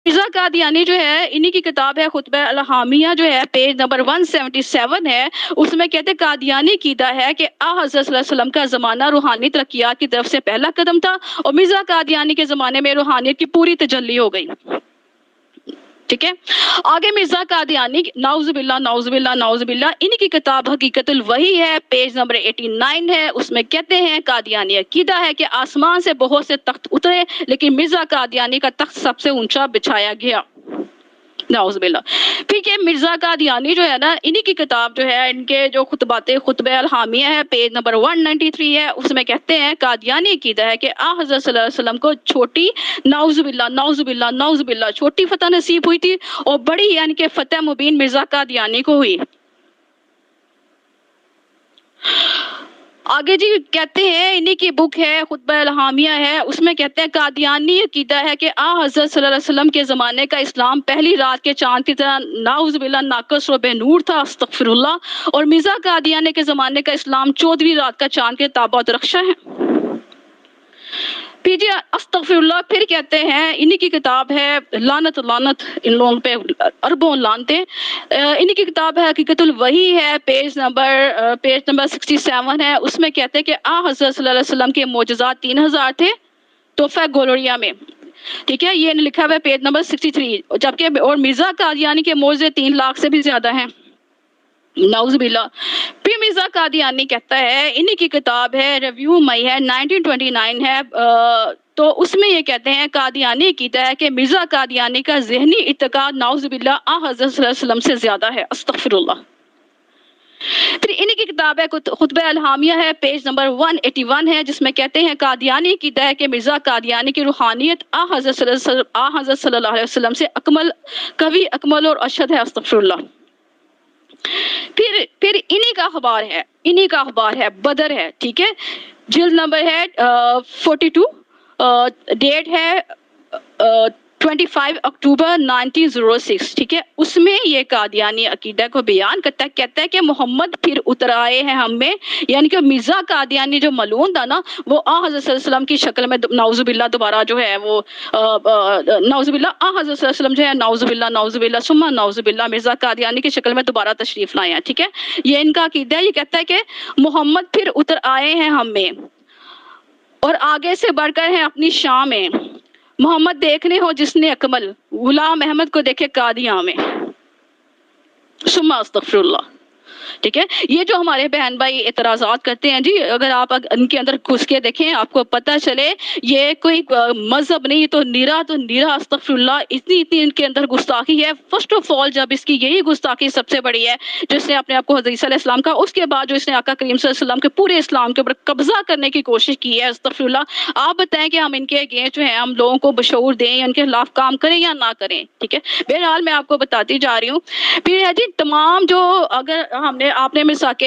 مرزا قادیانی جو ہے انہی کی کتاب ہے خطبہ الحامیہ جو ہے پیج نمبر 177 ہے، اس میں کہتے ہیں قادیانی عقیدہ ہے کہ حضرت صلی اللہ علیہ وسلم کا زمانہ روحانی ترقیات کی طرف سے پہلا قدم تھا اور مرزا قادیانی کے زمانے میں روحانیت کی پوری تجلی ہو گئی. ٹھیک ہے. آگے مرزا قادیانی نعوذ باللہ نعوذ باللہ نعوذ باللہ انہی کی کتاب حقیقت الوحی ہے پیج نمبر 89 ہے، اس میں کہتے ہیں قادیانی عقیدہ ہے کہ آسمان سے بہت سے تخت اترے لیکن مرزا قادیانی کا تخت سب سے اونچا بچھایا گیا. نعوذ باللہ. ٹھیک ہے. مرزا قادیانی جو ہے نا انہی کی کتاب جو ہے ان کے جو خطبہ الحامیہ ہے پیج نمبر 193 ہے، اس میں کہتے ہیں قادیانی عقیدہ ہے کہ حضرت صلی اللہ علیہ وسلم کو چھوٹی نعوذ باللہ نعوذ باللہ نعوذ باللہ چھوٹی فتح نصیب ہوئی تھی اور بڑی یعنی کہ فتح مبین مرزا قادیانی کو ہوئی. آگے جی کہتے ہیں انہی کی بک ہے خطبہ الحامیہ ہے، اس میں کہتے ہیں قادیانی عقیدہ ہے کہ حضرت صلی اللہ علیہ وسلم کے زمانے کا اسلام پہلی رات کے چاند کی طرح نعوذ باللہ ناقص و بے نور تھا استغفر اللہ، اور مرزا قادیانی کے زمانے کا اسلام 14ویں رات کا چاند کے تابع رخشہ ہے. پھر جی استغفر اللہ پھر کہتے ہیں انہی کی کتاب ہے لعنت لعنت ان لوگوں پہ اربوں لعنتیں، انہی کی کتاب ہے حقیقت الوحی ہے پیج نمبر 67 ہے، اس میں کہتے ہیں کہ حضرت صلی اللہ علیہ وسلم کے معجزات 3000 تھے تحفہ گولریا میں. ٹھیک ہے. یہ لکھا ہوا ہے پیج نمبر 63، جبکہ اور مرزا قادیانی کے معجزے 3 لاکھ سے بھی زیادہ ہیں. نعوذ باللہ. پھر مرزا قادیانی کہتا ہے انہی کی کتاب ہے ریویو مئی ہے 1929 ہے، تو اس میں یہ کہتے ہیں قادیانی عقیدہ ہے کہ مرزا قادیانی کا ذہنی اعتقاد نعوذ باللہ حضرت صلی اللہ علیہ وسلم سے زیادہ ہے استغفر اللہ. پھر انہی کی کتاب ہے خطبہ الحامیہ ہے پیج نمبر 181 ہے، جس میں کہتے ہیں قادیانی عقیدہ ہے کہ مرزا قادیانی کی روحانیت حضرت صلی اللہ علیہ وسلم سے اکمل قوی اکمل اور اشد ہے استغفر اللہ. پھر انہی کا اخبار ہے بدر ہے. ٹھیک ہے. جلد نمبر ہے 42، ڈیٹ ہے 25 اکتوبر 1906. ٹھیک ہے. اس میں یہ قادیانی عقیدہ کو بیان کرتا ہے، کہتا ہے کہ محمد پھر اتر آئے ہیں ہم میں، یعنی کہ مرزا قادیانی جو ملعون تھا نا وہ حضرت صلی اللہ علیہ وسلم کی شکل میں نعوذ باللہ دوبارہ جو ہے وہ نعوذ باللہ حضرت صلی اللہ علیہ وسلم جو ہے نعوذ باللہ ثم نعوذ باللہ مرزا قادیانی کی شکل میں دوبارہ تشریف لائے ہیں. ٹھیک ہے. یہ ان کا عقیدہ ہے. یہ کہتا ہے کہ محمد پھر اتر آئے ہیں ہم میں اور آگے سے بڑھ کر ہیں اپنی شام میں، محمد دیکھنے ہو جس نے اکمل، غلام احمد کو دیکھے قادیاں میں ثم استغفر اللہ. ٹھیک ہے. یہ جو ہمارے بہن بھائی اعتراضات کرتے ہیں جی، اگر آپ ان کے اندر گھس کے دیکھیں آپ کو پتہ چلے یہ کوئی مذہب نہیں، تو نیرا استغفر اللہ. اتنی ان کے اندر گستاخی ہے. فرسٹ آف آل جب اس کی یہی گستاخی سب سے بڑی ہے جس نے اپنے آپ کو حضرت عیسیٰ علیہ السلام کا، اس کے بعد جو اس نے آقا کریم صلی اللہ علیہ وسلم کے پورے اسلام کے اوپر قبضہ کرنے کی کوشش کی ہے استغفر اللہ. آپ بتائیں کہ ہم ان کے اگینسٹ جو ہیں ہم لوگوں کو بشعور دیں یا ان کے خلاف کام کریں یا نہ کریں. ٹھیک ہے. بہرحال میں آپ کو بتاتی جا رہی ہوں. پھر ہے جی تمام جو اگر آپ نے میثاق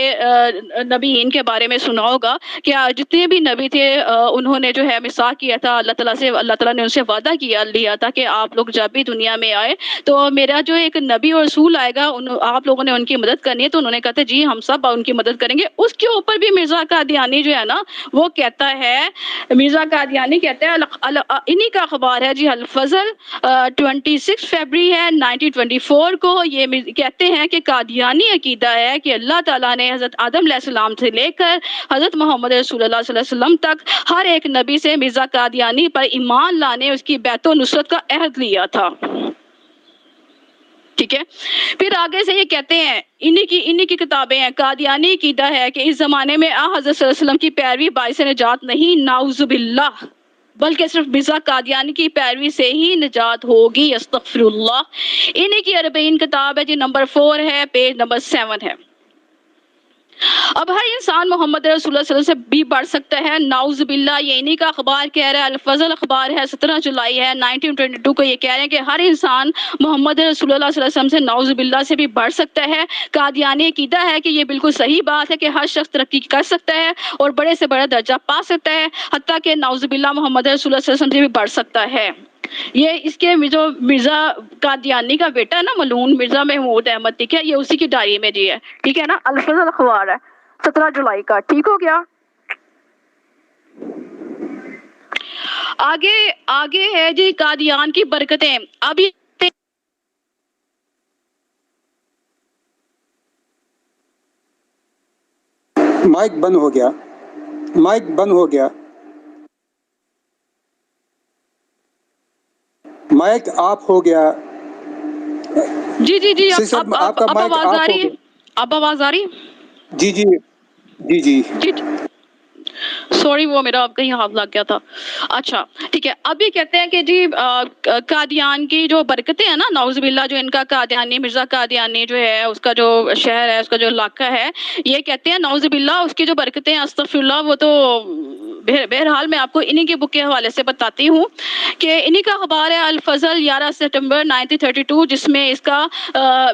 نبیین کے بارے میں سنا ہوگا کہ جتنے بھی نبی تھے انہوں نے جو ہے میثاق کیا تھا اللہ تعالیٰ نے ان سے وعدہ لیا تھا کہ آپ لوگ جب بھی دنیا میں آئے تو میرا جو ایک نبی اور رسول آئے گا آپ لوگوں نے ان کی مدد کرنی ہے. تو انہوں نے کہا تھا جی ہم سب ان کی مدد کریں گے. اس کے اوپر بھی مرزا قادیانی جو ہے نا وہ کہتا ہے، مرزا قادیانی کہتا ہے انہی کا اخبار ہے جی الفضل 26 فروری ہے 1924 کو. یہ کہتے ہیں کہ قادیانی عقیدہ ہے کہ اللہ تعالیٰ نے حضرت آدم علیہ السلام سے لے کر حضرت محمد رسول اللہ صلی اللہ علیہ وسلم تک ہر ایک نبی سے مرزا قادیانی پر ایمان لانے اس کی بیعت و نصرت کا عہد لیا تھا. ٹھیک ہے. پھر آگے سے یہ کہتے ہیں انہی کی کتابیں ہیں. قادیانی عقیدہ ہے کہ اس زمانے میں حضرت صلی اللہ علیہ وسلم کی پیروی باعث نجات نہیں نعوذ باللہ، بلکہ صرف مرزا قادیانی کی پیروی سے ہی نجات ہوگی استغفر اللہ. انہی کی 40 کتاب ہے جی نمبر 4 ہے پیج نمبر 7 ہے. اب ہر انسان محمد رسول اللہ صلی اللہ علیہ وسلم سے بھی بڑھ سکتا ہے نعوذ باللہ. یہ انہی کا اخبار کہہ رہا ہے، الفضل اخبار ہے 17 جولائی ہے 1922 کو. یہ کہہ رہے ہیں کہ ہر انسان محمد رسول اللہ صلی اللہ علیہ وسلم سے نعوذ باللہ سے بھی بڑھ سکتا ہے. قادیانی عقیدہ ہے کہ یہ بالکل صحیح بات ہے کہ ہر شخص ترقی کر سکتا ہے اور بڑے سے بڑا درجہ پا سکتا ہے، حتیٰ کہ نعوذ باللہ محمد رسول اللہ صلی اللہ علیہ وسلم سے بھی بڑھ سکتا ہے. یہ اس کے جو مرزا قادیانی کا بیٹا ہے نا ملعون مرزا محمود احمد، ٹھیک ہے، یہ اسی کی ڈائری میں جی ہے. ٹھیک ہے نا. الفضل اخبار ہے 17 جولائی کا. ٹھیک ہو گیا. آگے آگے ہے جی قادیان کی برکتیں. اب یہ مائک بند ہو گیا، مائک بند ہو گیا، مائک آف ہو گیا. جی جی جی صاحب آپ کا اب مائک آواز آف آ ہو رہی ہے؟ گیا. اب آواز آ رہی؟ جی جی جی جی. جی سوری وہ میرا کہیں ہاتھ لگ گیا تھا. اچھا ٹھیک ہے. ابھی کہتے ہیں کہ جی قادیان کی جو برکتیں ہیں نا، نعوذ باللہ، جو ان کا قادیانی مرزا قادیانی جو ہے، اس کا جو شہر ہے، اس کا جو علاقہ ہے، یہ کہتے ہیں نعوذ باللہ اس کی جو برکتیں، استغفر اللہ، وہ تو بہرحال میں آپ کو انہی کے بک کے حوالے سے بتاتی ہوں کہ انہی کا اخبار ہے الفضل 11 ستمبر 1932، جس میں اس کا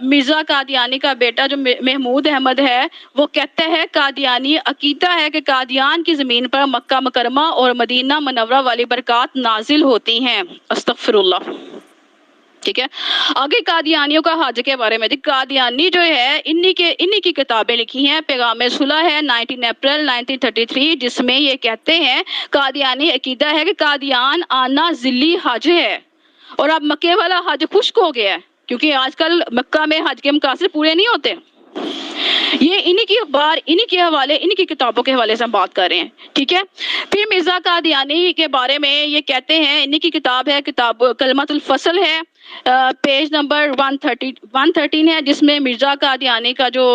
مرزا قادیانی کا بیٹا جو محمود احمد ہے، وہ کہتا ہے قادیانی عقیدہ ہے کہ قادیان کی زمین پر مکہ مکرمہ اور مدینہ منورہ والی برکات نازل ہوتی ہیں. استغفر اللہ. ٹھیک ہے. آگے قادیانیوں کا حج کے بارے میں. قادیانی جو ہے انہی کی کتابیں لکھی ہیں. پیغام صلح ہے 19 اپریل 1933، جس میں یہ کہتے ہیں قادیانی عقیدہ ہے کہ قادیان آنا ذلی حج ہے، اور اب مکے والا حج خشک ہو گیا ہے کیونکہ آج کل مکہ میں حج کے مقاصد پورے نہیں ہوتے. یہ انہی کی اخبار، انہی کے حوالے، انہی کی کتابوں کے حوالے سے ہم بات کر رہے ہیں. ٹھیک ہے. پھر مرزا قادیانی کے بارے میں یہ کہتے ہیں، انہی کی کتاب ہے، کتاب کلمۃ الفصل ہے، پیج نمبر 113 ہے، جس میں مرزا قادیانی کا جو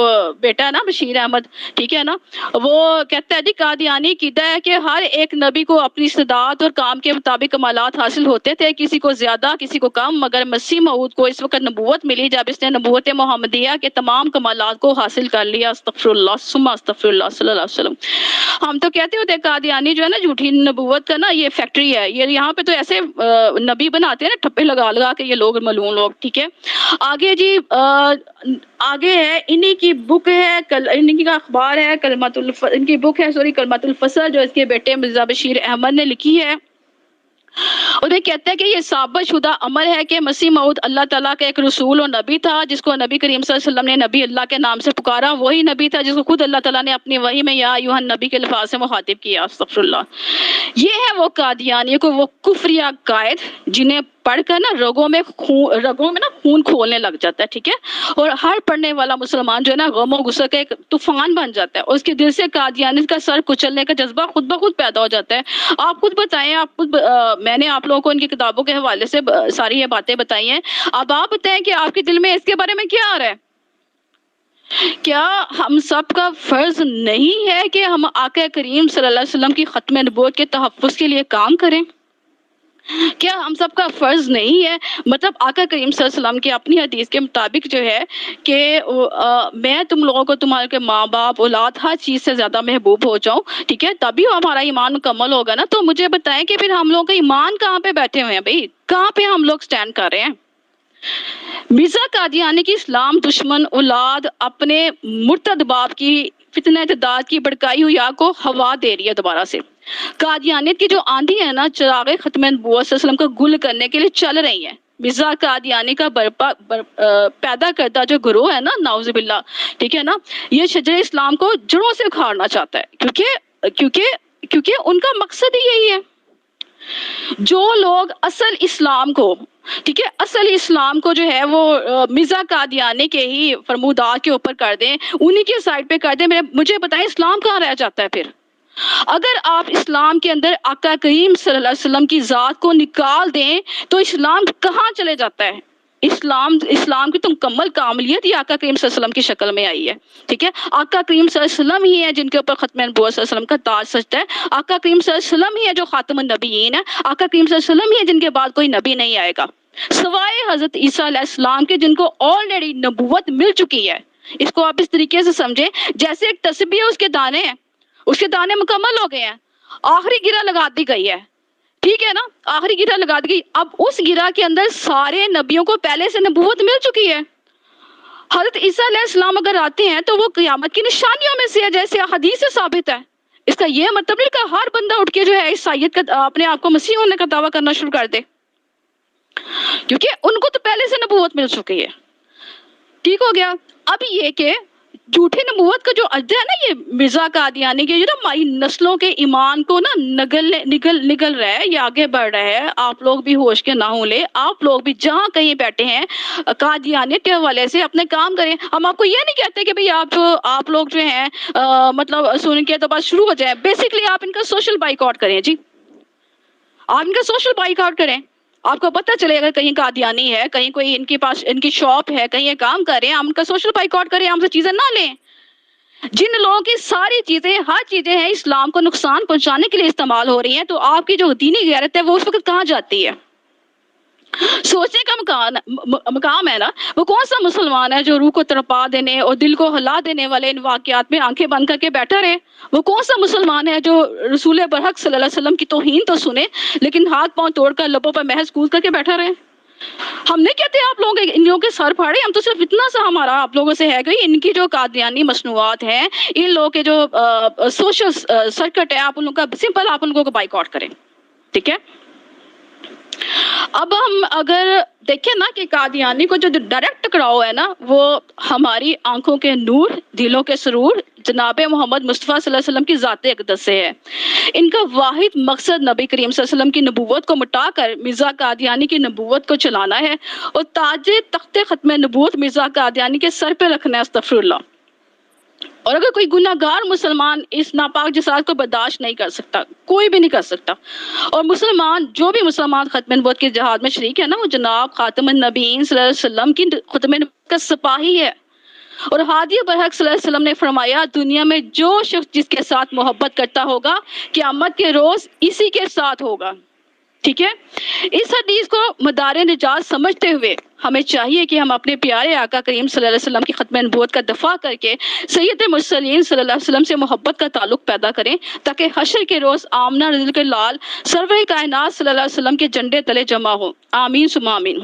بیٹا ہے نا، بشیر احمد، ٹھیک ہے نا، وہ کہتا ہے جی قادیانی عقیدہ ہے کہ ہر ایک نبی کو اپنی استطاعت اور کام کے مطابق کمالات حاصل ہوتے تھے، کسی کو زیادہ کسی کو کم، مگر مسیح موعود کو اس وقت نبوت ملی جب اس نے نبوت محمدیہ کے تمام کمالات کو حاصل کر لیا. استغفر اللہ ثم استغفر اللہ صلی اللہ علیہ وسلم. ہم تو کہتے ہوتے قادیانی جو ہے نا جھوٹی نبوت کا نا یہ فیکٹری ہے. یہ یہاں پہ تو ایسے نبی بناتے ہیں نا ٹھپے لگا لگا کے، یہ لوگ ملعون لوگ. ٹھیک ہے. آگے جی آگے ہے انہی کی بک ہے، انہی کا اخبار ہے ان کی بک ہے کلمۃ الفصل، جو اس کے بیٹے مرزا بشیر احمد نے لکھی ہے. اور یہ کہتے ہیں کہ یہ ثابت شدہ امر ہے کہ مسیح موعود اللہ تعالیٰ کا ایک رسول اور نبی تھا، جس کو نبی کریم صلی اللہ علیہ وسلم نے نبی اللہ کے نام سے پکارا. وہی نبی تھا جس کو خود اللہ تعالیٰ نے اپنی وحی میں یا ایھا النبی کے الفاظ سے مخاطب کیا. استغفر اللہ. یہ ہے وہ قادیانی کو وہ کفریہ قائد جنہیں پڑھ کر نا رگوں میں نا خون کھولنے لگ جاتا ہے. ٹھیک ہے. اور ہر پڑھنے والا مسلمان جو ہے نا غم و غصے کا ایک طوفان بن جاتا ہے، اور اس کے دل سے قادیانی کا سر کچلنے کا جذبہ خود بخود پیدا ہو جاتا ہے. آپ خود بتائیں، میں نے آپ لوگوں کو ان کی کتابوں کے حوالے سے ساری یہ باتیں بتائی ہیں. اب آپ بتائیں کہ آپ کے دل میں اس کے بارے میں کیا آ رہا ہے؟ کیا ہم سب کا فرض نہیں ہے کہ ہم آقا کریم صلی اللہ علیہ وسلم کی ختم نبوت کے تحفظ کے لیے کام کریں؟ کیا ہم سب کا فرض نہیں ہے؟ مطلب آقا کریم صلی اللہ علیہ وسلم کی اپنی حدیث کے مطابق جو ہے کہ میں تم لوگوں کو تمہارے کے ماں باپ اولاد ہر چیز سے زیادہ محبوب ہو جاؤں. ٹھیک ہے. تبھی ہمارا ایمان مکمل ہوگا نا. تو مجھے بتائیں کہ پھر ہم لوگوں کا ایمان کہاں پہ بیٹھے ہوئے ہیں بھائی؟ کہاں پہ ہم لوگ سٹینڈ کر رہے ہیں؟ مرزا قادیانی کی اسلام دشمن اولاد اپنے مرتد باپ کی فتنہ ارتداد کی بھڑکائی ہوئی آگ کو ہوا دے رہی ہے دوبارہ سے. قادیانیت کی جو آندھی ہے نا، چراغ ختم نبوت صلی اللہ علیہ وسلم کو گل کرنے کے لیے چل رہی ہیں. مرزا قادیانی کا پیدا کردہ جو گروہ ہے نا، نعوذ باللہ، ٹھیک ہے نا، یہ شجر اسلام کو جڑوں سے اکھاڑنا چاہتا ہے، کیونکہ ان کا مقصد ہی یہی ہے. جو لوگ اصل اسلام کو، ٹھیک ہے، اصل اسلام کو جو ہے وہ مرزا قادیانی کے ہی فرمودات کے اوپر کر دیں، انہی کے سائڈ پہ کر دیں، مجھے بتائیں اسلام کہاں رہ جاتا ہے پھر؟ اگر آپ اسلام کے اندر آقا کریم صلی اللہ علیہ وسلم کی ذات کو نکال دیں تو اسلام کہاں چلے جاتا ہے؟ اسلام کی تو مکمل کاملیت یہ آقا کریم صلی اللہ علیہ وسلم کی شکل میں آئی ہے. ٹھیک ہے. آقا کریم صلی اللہ علیہ وسلم ہی ہے جن کے اوپر ختم نبوت صلی اللہ علیہ وسلم کا تاج سجتا ہے. آقا کریم صلی اللہ علیہ وسلم ہی ہے جو خاتم النبیین ہے. آقا کریم صلی اللہ علیہ وسلم ہی ہے جن کے بعد کوئی نبی نہیں آئے گا سوائے حضرت عیسیٰ علیہ السلام کے، جن کو آلریڈی نبوت مل چکی ہے. اس کو آپ اس طریقے سے سمجھیں جیسے ایک تسبیح ہے، اس کے دانے ہیں، اس کے دانے مکمل ہو گئے ہیں، آخری گرہ لگا دی گئی ہے. ٹھیک ہے نا، آخری گرہ لگا دی گئی. اب اس گرہ کے اندر سارے نبیوں کو پہلے سے نبوت مل چکی ہے. حضرت عیسیٰ علیہ السلام اگر آتے ہیں تو وہ قیامت کی نشانیوں میں سے ہے، جیسے حدیث سے ثابت ہے. اس کا یہ مطلب نہیں کہ ہر بندہ اٹھ کے جو ہے عیسائیت کا اپنے آپ کو مسیح ہونے کا دعویٰ کرنا شروع کر دے، کیونکہ ان کو تو پہلے سے نبوت مل چکی ہے. ٹھیک ہو گیا. اب یہ کہ جھوٹی نبوت کا جو عہد ہے نا یہ مرزا قادیانی کے، یہ نا ہماری نسلوں کے ایمان کو نا نگل رہا ہے، یہ آگے بڑھ رہا ہے. آپ لوگ بھی ہوش کے نہ لے، آپ لوگ بھی جہاں کہیں بیٹھے ہیں قادیانیت کے حوالے سے اپنے کام کریں. ہم آپ کو یہ نہیں کہتے کہ بھئی آپ لوگ جو ہیں مطلب سن کے تو بس شروع ہو جائیں. بیسکلی آپ ان کا سوشل بائیک آؤٹ کریں جی، آپ ان کا سوشل بائیک آؤٹ کریں. آپ کو پتہ چلے اگر کہیں قادیانی ہے، کہیں کوئی ان کے پاس ان کی شاپ ہے، کہیں یہ کام کر رہے ہیں، ہم ان کا سوشل بائیک آؤٹ کریں، ہم سے چیزیں نہ لیں. جن لوگوں کی ساری چیزیں ہر چیزیں ہیں اسلام کو نقصان پہنچانے کے لیے استعمال ہو رہی ہیں، تو آپ کی جو دینی غیرت ہے وہ اس وقت کہاں جاتی ہے؟ سوچنے کا مقام ہے نا. وہ کون سا مسلمان ہے جو روح کو تڑپا دینے اور دل کو ہلا دینے والے ان واقعات میں آنکھیں بند کر کے بیٹھا رہے؟ وہ کون سا مسلمان ہے جو رسول برحق صلی اللہ علیہ وسلم کی توہین تو سنے لیکن ہاتھ پاؤں توڑ کر لبوں پر محض کود کر کے بیٹھا رہے؟ ہم نہیں کہتے آپ لوگ ان لوگوں کے سر پھاڑے، ہم تو صرف اتنا سا ہمارا آپ لوگوں سے ہے کہ ان کی جو قادیانی مصنوعات ہیں، ان لوگوں کے جو سوشل سرکٹ ہے، آپ ان لوگوں کا سمپل آپ ان لوگوں کو بائیک آؤٹ کریں. ٹھیک ہے. اب ہم اگر دیکھیں نا کہ قادیانی کو جو ڈائریکٹ ٹکراؤ ہے نا، وہ ہماری آنکھوں کے نور، دلوں کے سرور جناب محمد مصطفیٰ صلی اللہ علیہ وسلم کی ذات اقدس سے ہے. ان کا واحد مقصد نبی کریم صلی اللہ علیہ وسلم کی نبوت کو مٹا کر مرزا قادیانی کی نبوت کو چلانا ہے اور تاج تخت ختم نبوت مرزا قادیانی کے سر پہ رکھنا ہے. استغفر اللہ. اور اگر کوئی گناہ گار مسلمان اس ناپاک جسارت کو برداشت نہیں کر سکتا، کوئی بھی نہیں کر سکتا. اور مسلمان جو بھی مسلمان ختم نبوت کے جہاد میں شریک ہے نا، وہ جناب خاتم النبیین صلی اللہ علیہ وسلم کی ختم نبوت کا سپاہی ہے. اور ہادی برحق صلی اللہ علیہ وسلم نے فرمایا، دنیا میں جو شخص جس کے ساتھ محبت کرتا ہوگا قیامت کے روز اسی کے ساتھ ہوگا. ٹھیک ہے. اس حدیث کو مدار نجات سمجھتے ہوئے ہمیں چاہیے کہ ہم اپنے پیارے آقا کریم صلی اللہ علیہ وسلم کی ختم نبوت کا دفاع کر کے سید المرسلین صلی اللہ علیہ وسلم سے محبت کا تعلق پیدا کریں، تاکہ حشر کے روز آمنہ رضی کے لال سرور کائنات صلی اللہ علیہ وسلم کے جھنڈے تلے جمع ہو. آمین ثم آمین.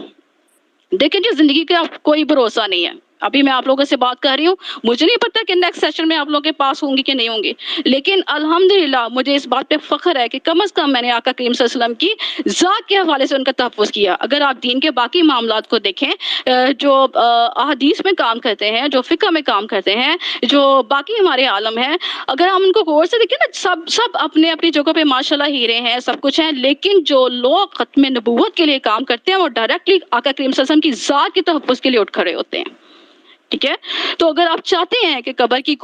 دیکھیں جی، زندگی کا کوئی بھروسہ نہیں ہے. ابھی میں آپ لوگوں سے بات کر رہی ہوں، مجھے نہیں پتا کہ نیکسٹ سیشن میں آپ لوگوں کے پاس ہوں گی کہ نہیں ہوں گی، لیکن الحمدللہ مجھے اس بات پہ فخر ہے کہ کم از کم میں نے آقا کریم صلی اللہ علیہ وسلم کی ذات کے حوالے سے ان کا تحفظ کیا. اگر آپ دین کے باقی معاملات کو دیکھیں، جو احادیث میں کام کرتے ہیں، جو فقہ میں کام کرتے ہیں، جو باقی ہمارے عالم ہیں، اگر ہم ان کو غور سے دیکھیں نا، سب اپنے اپنی جگہ پہ ماشاءاللہ ہیرے ہیں، سب کچھ ہیں، لیکن جو لوگ ختم نبوت کے لیے کام کرتے ہیں وہ ڈائریکٹلی آقا کریم صلی اللہ علیہ وسلم کی ذات کے تحفظ کے لیے اٹھ کھڑے ہوتے ہیں. ٹھیک ہے. تو اگر آپ چاہتے ہیں کہ قبر کی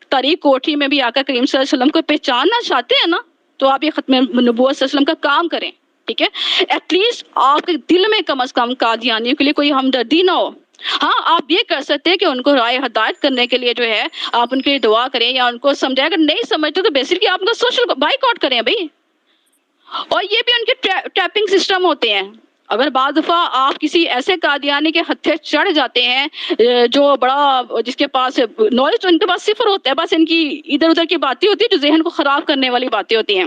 تاریک کوٹھی میں بھی آقا کریم صلی اللہ علیہ وسلم کو پہچاننا چاہتے ہیں نا، تو آپ یہ ختم نبوت صلی اللہ علیہ وسلم کا کام کریں. ٹھیک ہے. ایٹ لیسٹ آپ کے دل میں کم از کم قادیانیوں کے لیے کوئی ہمدردی نہ ہو. ہاں، آپ یہ کر سکتے ہیں کہ ان کو رائے ہدایت کرنے کے لیے جو ہے آپ ان کے لیے دعا کریں یا ان کو سمجھائیں. اگر نہیں سمجھتے تو بیسکلی آپ ان کا سوشل بائیک آؤٹ کریں بھائی. اور یہ بھی ان کے ٹیپنگ سسٹم ہوتے ہیں. اگر بعض دفعہ آپ کسی ایسے قادیانی کے ہتھے چڑھ جاتے ہیں جو بڑا، جس کے پاس نالج تو ان کے پاس صفر ہوتا ہے، بس ان کی ادھر ادھر کی باتیں ہوتی ہیں جو ذہن کو خراب کرنے والی باتیں ہوتی ہیں.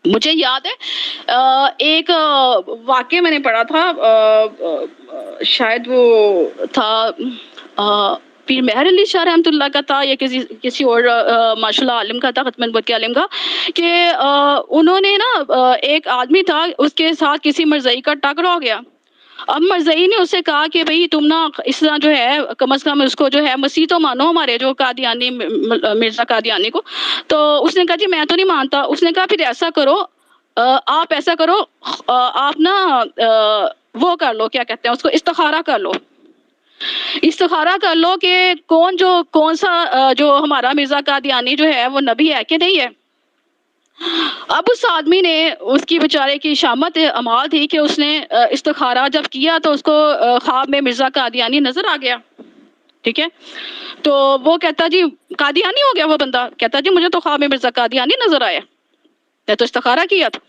مجھے یاد ہے ایک واقعہ میں نے پڑھا تھا، شاید وہ تھا پیر مہر علی شاہ رحمۃ اللہ کا تھا یا کسی اور ماشاء اللہ عالم کا تھا، ختم نبوت کے عالم کا، کہ انہوں نے نا ایک آدمی تھا، اس کے ساتھ کسی مرزائی کا ٹکرا ہو گیا. اب مرزائی نے اسے کہا کہ بھئی تم نا اس طرح جو ہے کم از کم اس کو جو ہے مسیح تو مانو، ہمارے جو قادیانی مرزا قادیانی کو. تو اس نے کہا جی میں تو نہیں مانتا. اس نے کہا پھر ایسا کرو، آپ ایسا کرو، آپ نا وہ کر لو، کیا کہتے ہیں اس کو، استخارہ کر لو. استخارہ کر لو کہ کون سا جو ہمارا مرزا قادیانی جو ہے وہ نبی ہے کہ نہیں ہے. اب اس آدمی نے، اس کی بیچارے کی شامت امال تھی کہ اس نے استخارہ جب کیا تو اس کو خواب میں مرزا قادیانی نظر آ گیا. ٹھیک ہے. تو وہ کہتا جی قادیانی ہو گیا وہ بندہ، کہتا جی مجھے تو خواب میں مرزا قادیانی نظر آیا، میں تو استخارہ کیا تھا.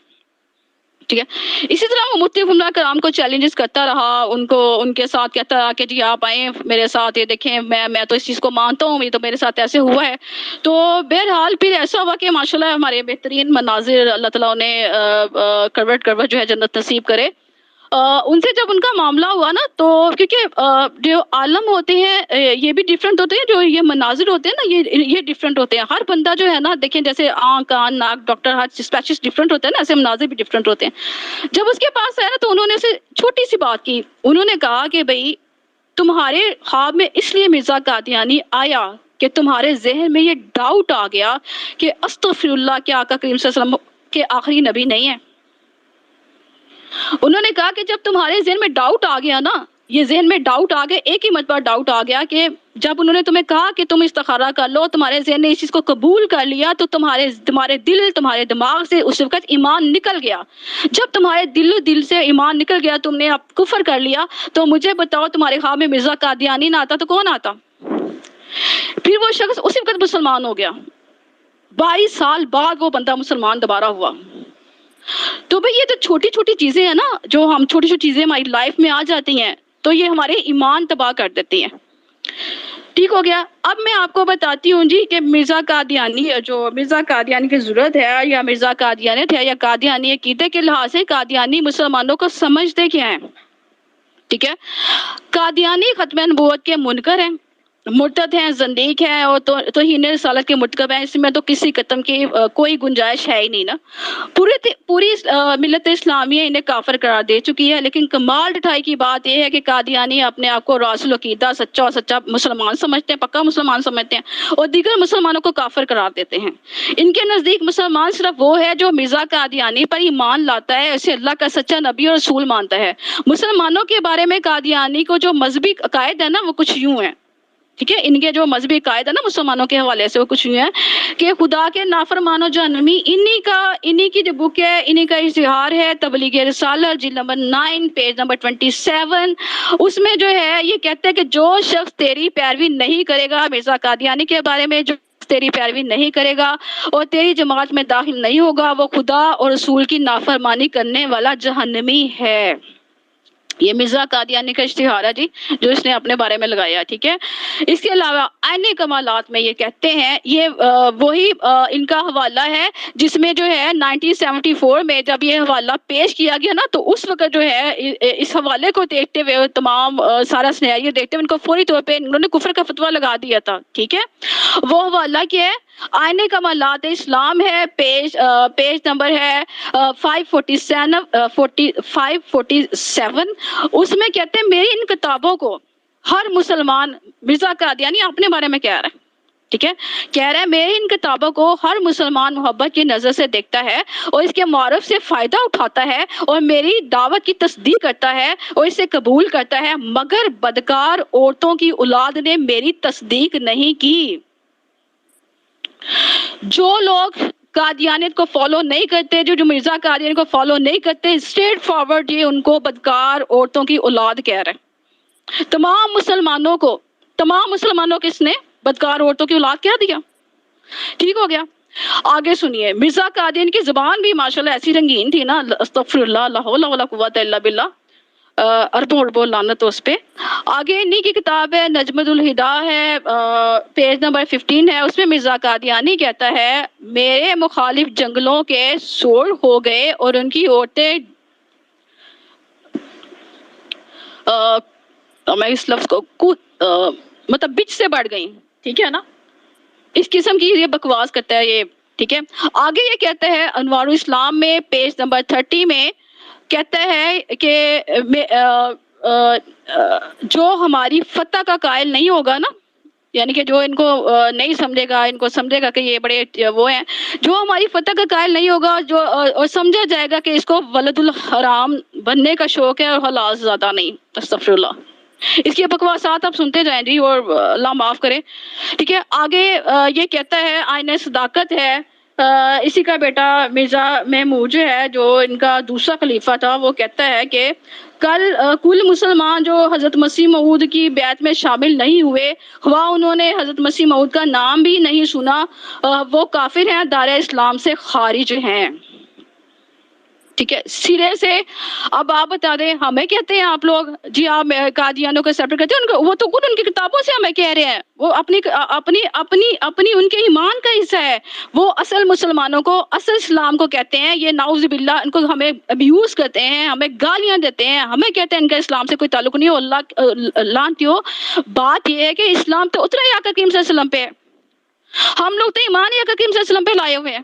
ٹھیک ہے. اسی طرح وہ مختلف عمرہ کرام کو چیلنجز کرتا رہا، ان کے ساتھ کہتا رہا کہ جی آپ آئیں میرے ساتھ، یہ دیکھیں میں تو اس چیز کو مانتا ہوں، یہ تو میرے ساتھ ایسے ہوا ہے. تو بہرحال پھر ایسا ہوا کہ ماشاءاللہ ہمارے بہترین مناظر اللہ تعالیٰ نے کروٹ جو ہے جنت نصیب کرے. ان سے جب ان کا معاملہ ہوا نا، تو کیونکہ جو عالم ہوتے ہیں یہ بھی ڈیفرنٹ ہوتے ہیں، جو یہ مناظر ہوتے ہیں نا یہ ڈیفرنٹ ہوتے ہیں. ہر بندہ جو ہے نا، دیکھیں جیسے آنکھ کان ناک ڈاکٹر ہر اسپیشلسٹ ڈیفرنٹ ہوتے ہیں نا، ایسے مناظر بھی ڈیفرنٹ ہوتے ہیں. جب اس کے پاس آیا نا تو انہوں نے اسے چھوٹی سی بات کی. انہوں نے کہا کہ بھئی تمہارے خواب میں اس لیے مرزا قادیانی آیا کہ تمہارے ذہن میں یہ ڈاؤٹ آ گیا کہ استغفر اللہ کہ آقا کریم صلی اللہ علیہ وسلم کے آخری نبی نہیں ہے؟ انہوں نے کہا کہ جب تمہارے ذہن میں ڈاؤٹ آ گیا نا، یہ ذہن میں ڈاؤٹ آ گیا، ایک ہی مرتبہ ڈاؤٹ آ گیا کہ جب انہوں نے تمہیں کہا کہ تم استخارہ کر لو، تمہارے ذہن نے اس چیز کو قبول کر لیا، تو تمہارے دل، تمہارے دماغ سے اس وقت ایمان نکل گیا۔ جب تمہارے دل سے ایمان نکل گیا، تم نے اب کفر کر لیا، تو مجھے بتاؤ تمہارے خواب میں مرزا قادیانی نہ آتا تو کون آتا؟ پھر وہ شخص اسی وقت مسلمان ہو گیا، 22 سال بعد وہ بندہ مسلمان دوبارہ ہوا۔ تو بھئی یہ تو چھوٹی چھوٹی چیزیں ہیں نا، جو ہم چھوٹی چھوٹی چیزیں ہماری لائف میں آ جاتی ہیں تو یہ ہمارے ایمان تباہ کر دیتی ہیں۔ ٹھیک ہو گیا۔ اب میں آپ کو بتاتی ہوں جی کہ مرزا قادیانی، جو مرزا قادیانی کی ضرورت ہے یا مرزا قادیانیت ہے یا قادیانی عقیدے کے لحاظ سے قادیانی مسلمانوں کو سمجھتے کیا ہیں؟ ٹھیک ہے، قادیانی ختم نبوت کے منکر ہیں، مرتد ہیں، زندیق ہیں، اور توہین رسالت کے مرتکب ہیں۔ اس میں تو کسی قسم کی کوئی گنجائش ہے ہی نہیں نا۔ پوری ملت اسلامیہ انہیں کافر قرار دے چکی ہے، لیکن کمال ڈٹھائی کی بات یہ ہے کہ قادیانی اپنے آپ کو راس العقیدہ، سچا اور سچا مسلمان سمجھتے ہیں، پکا مسلمان سمجھتے ہیں، اور دیگر مسلمانوں کو کافر قرار دیتے ہیں۔ ان کے نزدیک مسلمان صرف وہ ہے جو مرزا قادیانی پر ایمان لاتا ہے، اسے اللہ کا سچا نبی اور رسول مانتا ہے۔ مسلمانوں کے بارے میں قادیانی کو جو مذہبی عقائد ہے نا، وہ کچھ یوں ہیں، ٹھیک ہے، ان کے جو مذہبی عقائد ہے نا مسلمانوں کے حوالے سے، وہ کچھ یوں ہے کہ خدا کے نافرمان و جہنمی، انہی کی جو بک ہے، انہی کا اشتہار ہے، تبلیغ رسالت جلد نمبر 9 پیج نمبر 27۔ اس میں جو ہے یہ کہتے ہیں کہ جو شخص تیری پیروی نہیں کرے گا، مرزا قادیانی کے بارے میں، جو تیری پیروی نہیں کرے گا اور تیری جماعت میں داخل نہیں ہوگا، وہ خدا اور رسول کی نافرمانی کرنے والا جہنمی ہے۔ یہ مرزا قادیانی کا اشتہار ہے جی، جو اس نے اپنے بارے میں لگایا، ٹھیک ہے۔ اس کے علاوہ عین کمالات میں یہ کہتے ہیں، یہ وہی ان کا حوالہ ہے جس میں جو ہے 1974 میں جب یہ حوالہ پیش کیا گیا نا، تو اس وقت جو ہے اس حوالے کو دیکھتے ہوئے، تمام سارا سینیریو دیکھتے ہوئے، ان کو فوری طور پہ انہوں نے کفر کا فتویٰ لگا دیا تھا، ٹھیک ہے۔ وہ حوالہ کیا ہے؟ آئین کمالات اسلام ہے، پیج نمبر ہے 547۔ اس میں کہتے ہیں میری ان کتابوں کو ہر مسلمان، مرزا قادیانی اپنے بارے میں کہہ رہا ہے، ٹھیک ہے، کہہ رہا ہے میری ان کتابوں کو ہر مسلمان محبت کی نظر سے دیکھتا ہے اور اس کے معرف سے فائدہ اٹھاتا ہے اور میری دعوت کی تصدیق کرتا ہے اور اسے قبول کرتا ہے، مگر بدکار عورتوں کی اولاد نے میری تصدیق نہیں کی۔ جو لوگ قادیانیت کو فالو نہیں کرتے، جو مرزا قادیانی کو فالو نہیں کرتے، اسٹریٹ فارورڈ یہ ان کو بدکار عورتوں کی اولاد کہہ رہے ہیں۔ تمام مسلمانوں کو کس نے بدکار عورتوں کی اولاد کہہ دیا؟ ٹھیک ہو گیا۔ آگے سنیے، مرزا قادیانی کی زبان بھی ماشاءاللہ ایسی رنگین تھی نا، استغفر اللہ، لا حول ولا قوت الا باللہ، اربوں لعنت اس پہ۔ آگے انہی کی کتاب ہے نجم الہدا ہے، پیج نمبر 15 ہے، اس میں مرزا قادیانی کہتا ہے میرے مخالف جنگلوں کے سوڑ ہو گئے اور ان کی عورتیں میں اس لفظ کو مطلب بچ سے بڑھ گئیں، ٹھیک ہے نا، اس قسم کی یہ بکواس کرتا ہے یہ، ٹھیک ہے۔ آگے یہ کہتا ہے انوار الاسلام میں پیج نمبر 30 میں کہتا ہے کہ جو ہماری فتح کا قائل نہیں ہوگا نا، یعنی کہ جو ان کو نہیں سمجھے گا، ان کو سمجھے گا کہ یہ بڑے وہ ہیں، جو ہماری فتح کا قائل نہیں ہوگا، جو اور سمجھا جائے گا کہ اس کو ولد الحرام بننے کا شوق ہے اور حلال زیادہ نہیں، استغفر اللہ۔ اس کی بکواسات آپ سنتے جائیں جی، اور اللہ معاف کرے، ٹھیک ہے۔ آگے یہ کہتا ہے آئین صداقت ہے، اسی کا بیٹا مرزا محمود جو ہے، جو ان کا دوسرا خلیفہ تھا، وہ کہتا ہے کہ کل مسلمان جو حضرت مسیح موعود کی بیعت میں شامل نہیں ہوئے، ہوا انہوں نے حضرت مسیح موعود کا نام بھی نہیں سنا، وہ کافر ہیں، دار اسلام سے خارج ہیں، ٹھیک ہے، سرے سے۔ اب آپ بتا دیں ہمیں کہتے ہیں آپ لوگ جی آپ قادیانوں کو سیپریٹ کرتے ہیں، وہ تو خود ان کی کتابوں سے ہمیں کہہ رہے ہیں، وہ اپنی ان کے ایمان کا حصہ ہے، وہ اصل مسلمانوں کو، اصل اسلام کو کہتے ہیں، یہ نعوذ باللہ ان کو ہمیں ابیوز کرتے ہیں، ہمیں گالیاں دیتے ہیں، ہمیں کہتے ہیں ان کا اسلام سے کوئی تعلق نہیں ہو، اللہ لعنتی ہو۔ بات یہ ہے کہ اسلام تو اترا ہی آقا کریم صلی اللہ علیہ وسلم پہ ہے، ہم لوگ تو ایمان ہی آقا کریم صلی اللہ علیہ وسلم پہ لائے ہوئے ہیں،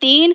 3